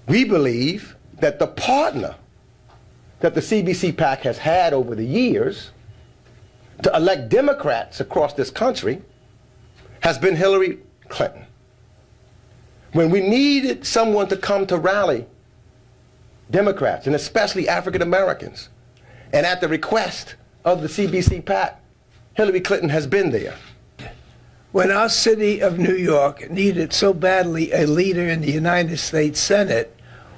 We believe that the partner that the CBC PAC has had over the years to elect Democrats across this country has been Hillary Clinton. When we needed someone to come to rally Democrats, and especially African Americans, and at the request of the CBC PAC, Hillary Clinton has been there. When our city of New York needed so badly a leader in the United States Senate,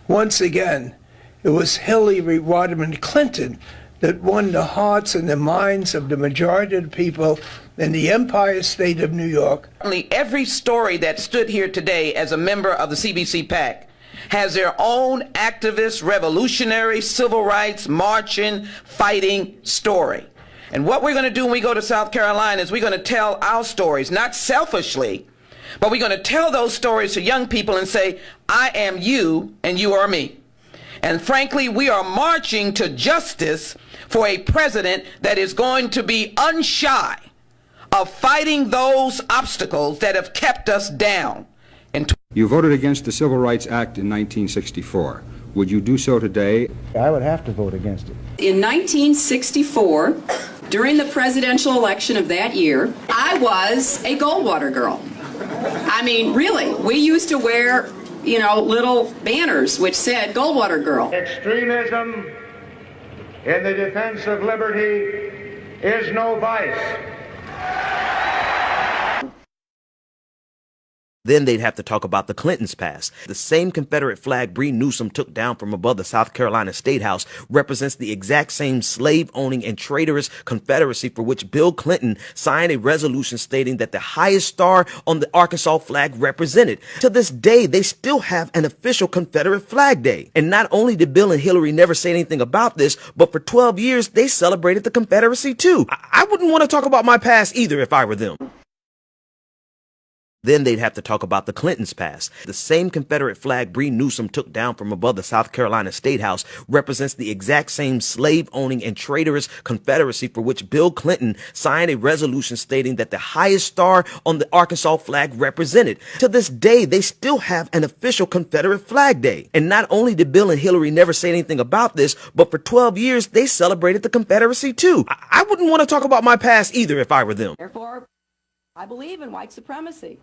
once again, it was Hillary Rodham Clinton that won the hearts and the minds of the majority of the people in the Empire State of New York. Every story that stood here today as a member of the CBC PAC has their own activist, revolutionary, civil rights, marching, fighting story. And what we're going to do when we go to South Carolina is we're going to tell our stories, not selfishly, but we're going to tell those stories to young people and say, I am you and you are me. And frankly, we are marching to justice for a president that is going to be unshy of fighting those obstacles that have kept us down. You voted against the Civil Rights Act in 1964. Would you do so today? I would have to vote against it. In 1964, during the presidential election of that year, I was a Goldwater girl. I mean, really, we used to wear, you know, little banners which said Goldwater girl. Extremism in the defense of liberty is no vice. Then they'd have to talk about the Clintons' past. The same Confederate flag Bree Newsom took down from above the South Carolina State House represents the exact same slave-owning and traitorous Confederacy for which Bill Clinton signed a resolution stating that the highest star on the Arkansas flag represented. To this day, they still have an official Confederate Flag Day. And not only did Bill and Hillary never say anything about this, but for 12 years, they celebrated the Confederacy too. I wouldn't want to talk about my past either if I were them. Then they'd have to talk about the Clintons' past. The same Confederate flag Bree Newsom took down from above the South Carolina State House represents the exact same slave-owning and traitorous Confederacy for which Bill Clinton signed a resolution stating that the highest star on the Arkansas flag represented. To this day, they still have an official Confederate Flag Day. And not only did Bill and Hillary never say anything about this, but for 12 years, they celebrated the Confederacy too. I wouldn't want to talk about my past either if I were them. Therefore, I believe in white supremacy.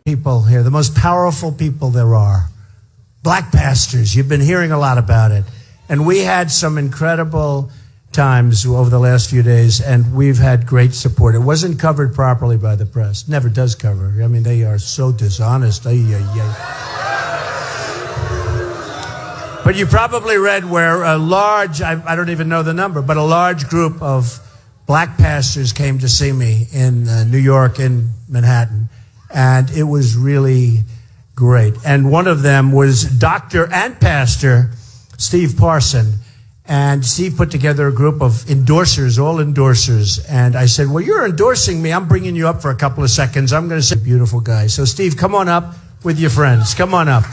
People here, the most powerful people there are. Black pastors, you've been hearing a lot about it. And we had some incredible times over the last few days, and we've had great support. It wasn't covered properly by the press. Never does cover. I mean, they are so dishonest. But you probably read where a large, I don't even know the number, but a large group of black pastors came to see me in New York, in Manhattan. And it was really great. And one of them was Dr. and Pastor Steve Parson. And Steve put together a group of endorsers, all endorsers. And I said, well, you're endorsing me. I'm bringing you up for a couple of seconds. I'm going to say, beautiful guy. So Steve, come on up with your friends. Come on up.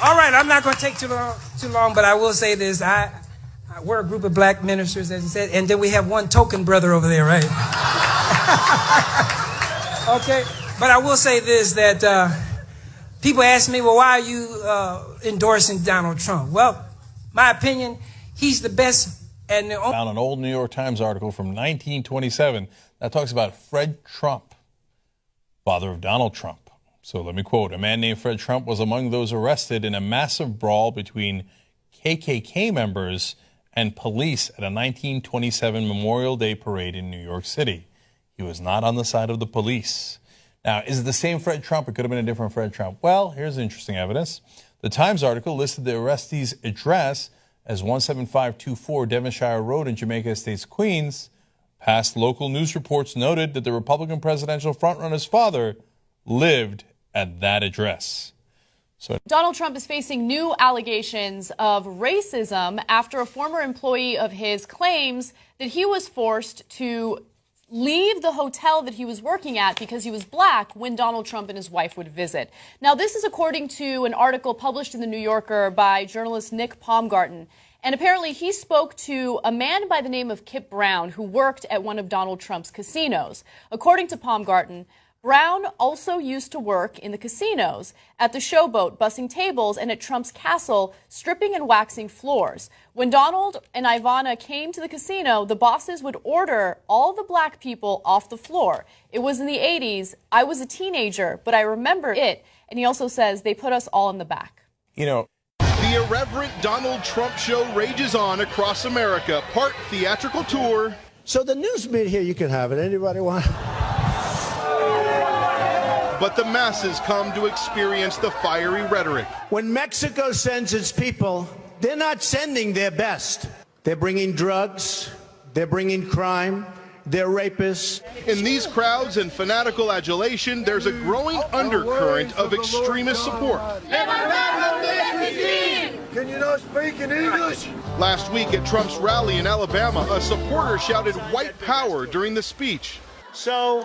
All right, I'm not going to take too long, but I will say this. We're a group of black ministers, as you said, and then we have one token brother over there, right? Okay, but I will say this, that people ask me, well, why are you endorsing Donald Trump? Well, my opinion, he's the best. And found an old New York Times article from 1927 that talks about Fred Trump, father of Donald Trump. So let me quote, a man named Fred Trump was among those arrested in a massive brawl between KKK members and police at a 1927 Memorial Day parade in New York City. He was not on the side of the police. Now, is it the same Fred Trump? It could have been a different Fred Trump. Well, here's interesting evidence. The Times article listed the arrestee's address as 17524 Devonshire Road in Jamaica Estates, Queens. Past local news reports noted that the Republican presidential frontrunner's father lived at that address. So Donald Trump is facing new allegations of racism after a former employee of his claims that he was forced to leave the hotel that he was working at because he was black when Donald Trump and his wife would visit. Now, this is according to an article published in The New Yorker by journalist Nick Baumgarten. And apparently he spoke to a man by the name of Kip Brown who worked at one of Donald Trump's casinos. According to Baumgarten, Brown also used to work in the casinos, at the Showboat, bussing tables, and at Trump's castle, stripping and waxing floors. When Donald and Ivana came to the casino, the bosses would order all the black people off the floor. It was in the 80s. I was a teenager, but I remember it. And he also says they put us all in the back. You know, the irreverent Donald Trump show rages on across America, part theatrical tour. So the news meet here, you can have it. Anybody want? But the masses come to experience the fiery rhetoric. When Mexico sends its people, they're not sending their best. They're bringing drugs, they're bringing crime, they're rapists. In these crowds and fanatical adulation, there's a growing undercurrent of extremist support. Can you not speak in English? Last week at Trump's rally in Alabama, a supporter shouted white power during the speech. So,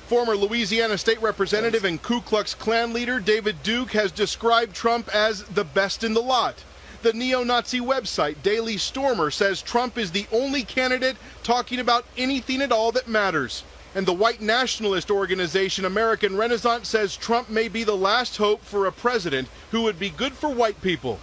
former Louisiana state representative and Ku Klux Klan leader David Duke has described Trump as the best in the lot. The neo-Nazi website Daily Stormer says Trump is the only candidate talking about anything at all that matters. And the white nationalist organization American Renaissance says Trump may be the last hope for a president who would be good for white people.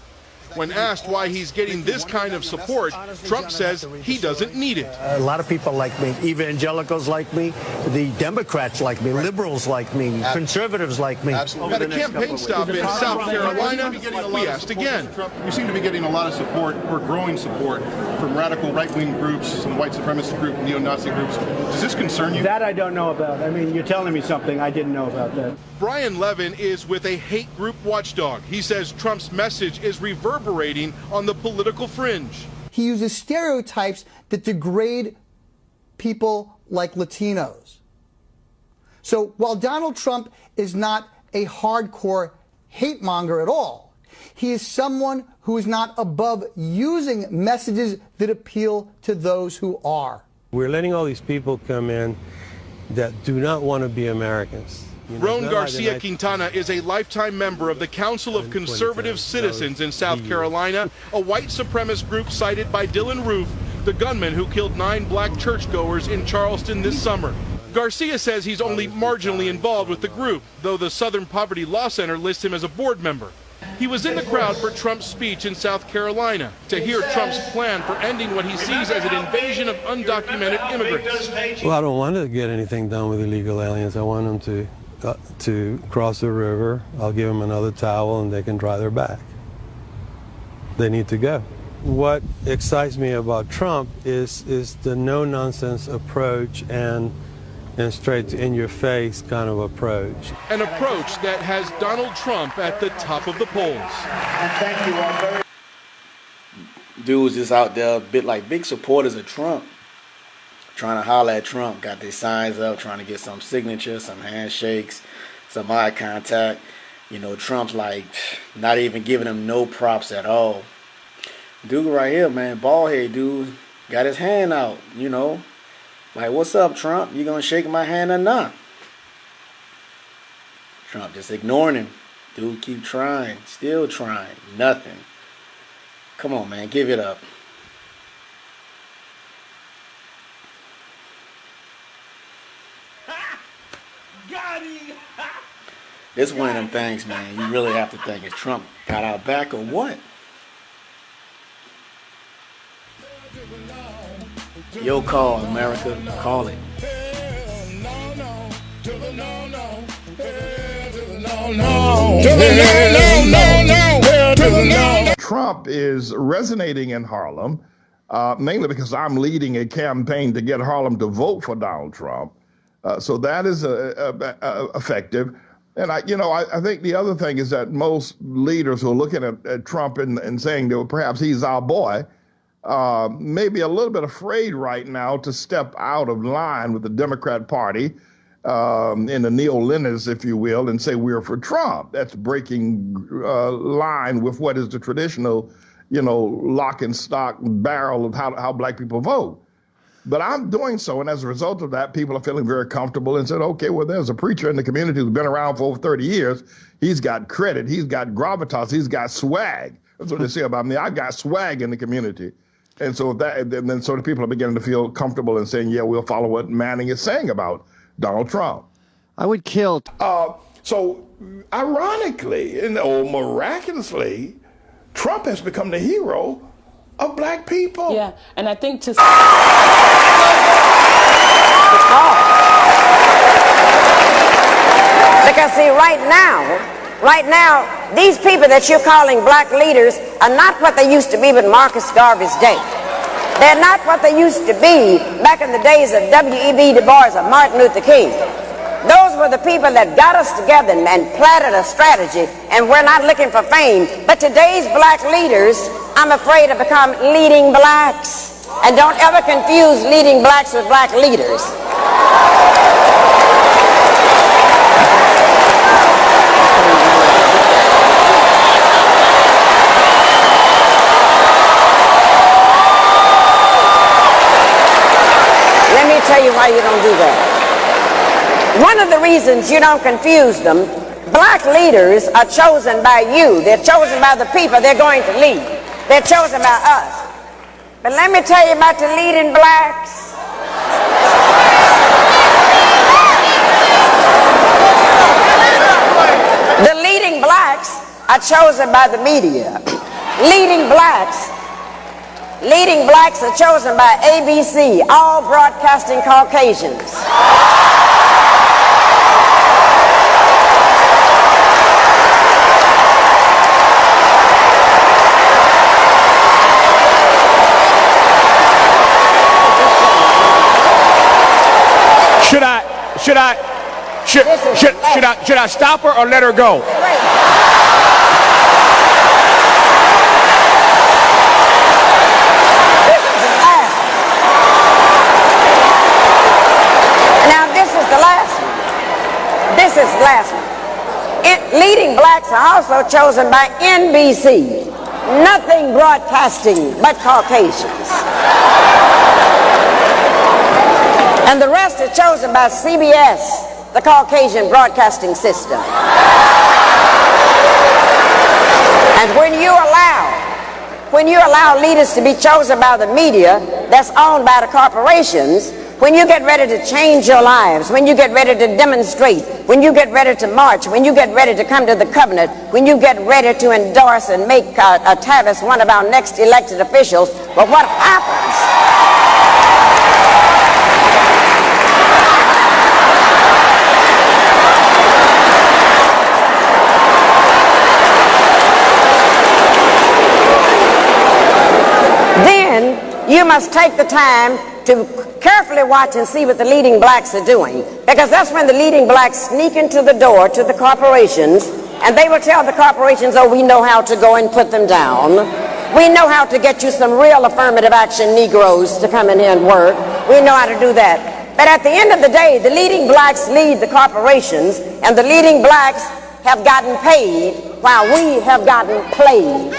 When asked why he's getting this kind of support, Trump says he doesn't need it. A lot of people like me. Evangelicals like me. The Democrats like me. Liberals like me. Conservatives like me. At a campaign stop in South Carolina, we asked again. You seem to be getting a lot of support, or growing support, from radical right-wing groups, some white supremacist groups, neo-Nazi groups. Does this concern you? That I don't know about. I mean, you're telling me something I didn't know about that. Brian Levin is with a hate group watchdog. He says Trump's message is reverberating on the political fringe. He uses stereotypes that degrade people like Latinos. So while Donald Trump is not a hardcore hate monger at all, he is someone who is not above using messages that appeal to those who are. We're letting all these people come in that do not want to be Americans. Ron Garcia Quintana is a lifetime member of the Council of Conservative Citizens in South Carolina, a white supremacist group cited by Dylan Roof, the gunman who killed 9 black churchgoers in Charleston this summer. Garcia says he's only marginally involved with the group, though the Southern Poverty Law Center lists him as a board member. He was in the crowd for Trump's speech in South Carolina to hear Trump's plan for ending what he sees as an invasion of undocumented immigrants. Well, I don't want to get anything done with illegal aliens. I want them to cross the river. I'll give them another towel and they can dry their back. They need to go. What excites me about Trump is the no-nonsense approach and straight in your face kind of approach. An approach that has Donald Trump at the top of the polls. Thank you all very much. Dudes just out there a bit like big supporters of Trump, trying to holler at Trump, got their signs up, trying to get some signatures, some handshakes, some eye contact. You know, Trump's like not even giving him no props at all. Dude right here, man, bald head dude, got his hand out, you know. Like, what's up, Trump? You gonna shake my hand or not? Trump just ignoring him. Dude keep trying, still trying, nothing. Come on, man, give it up. It's one of them things, man, you really have to think, is Trump got our back or what? Your call, America. Call it. Trump is resonating in Harlem, mainly because I'm leading a campaign to get Harlem to vote for Donald Trump. So that is effective. And I think the other thing is that most leaders who are looking at Trump and saying that perhaps he's our boy, maybe a little bit afraid right now to step out of line with the Democrat Party in the neo-Leninists, if you will, and say we're for Trump. That's breaking line with what is the traditional, lock and stock barrel of how black people vote. But I'm doing so, and as a result of that, people are feeling very comfortable and said, okay, well, there's a preacher in the community who's been around for over 30 years. He's got credit. He's got gravitas. He's got swag. That's what they say about me. I got swag in the community. And so then the people are beginning to feel comfortable and saying, yeah, we'll follow what Manning is saying about Donald Trump. I would kill. So ironically, or miraculously, Trump has become the hero of black people. Yeah, and I think to because see, right now, these people that you're calling black leaders are not what they used to be with Marcus Garvey's day. They're not what they used to be back in the days of W.E.B. Du Bois or Martin Luther King. Those were the people that got us together and planted a strategy, and we're not looking for fame. But today's black leaders, I'm afraid, have become leading blacks. And don't ever confuse leading blacks with black leaders. Let me tell you why you don't do that. One of the reasons you don't confuse them, black leaders are chosen by you. They're chosen by the people they're going to lead. They're chosen by us. But let me tell you about the leading blacks. The leading blacks are chosen by the media. Leading blacks are chosen by ABC, all broadcasting Caucasians. Should I stop her or let her go? Now this is the last one. Leading blacks are also chosen by NBC. Nothing broadcasting but Caucasians. And the rest are chosen by CBS, the Caucasian broadcasting system. And when you allow leaders to be chosen by the media that's owned by the corporations, when you get ready to change your lives, when you get ready to demonstrate, when you get ready to march, when you get ready to come to the covenant, when you get ready to endorse and make Tavis one of our next elected officials, but what happens? Then you must take the time to carefully watch and see what the leading blacks are doing, because that's when the leading blacks sneak into the door to the corporations, and they will tell the corporations, oh, we know how to go and put them down. We know how to get you some real affirmative action Negroes to come in here and work. We know how to do that. But at the end of the day, the leading blacks lead the corporations, and the leading blacks have gotten paid while we have gotten played.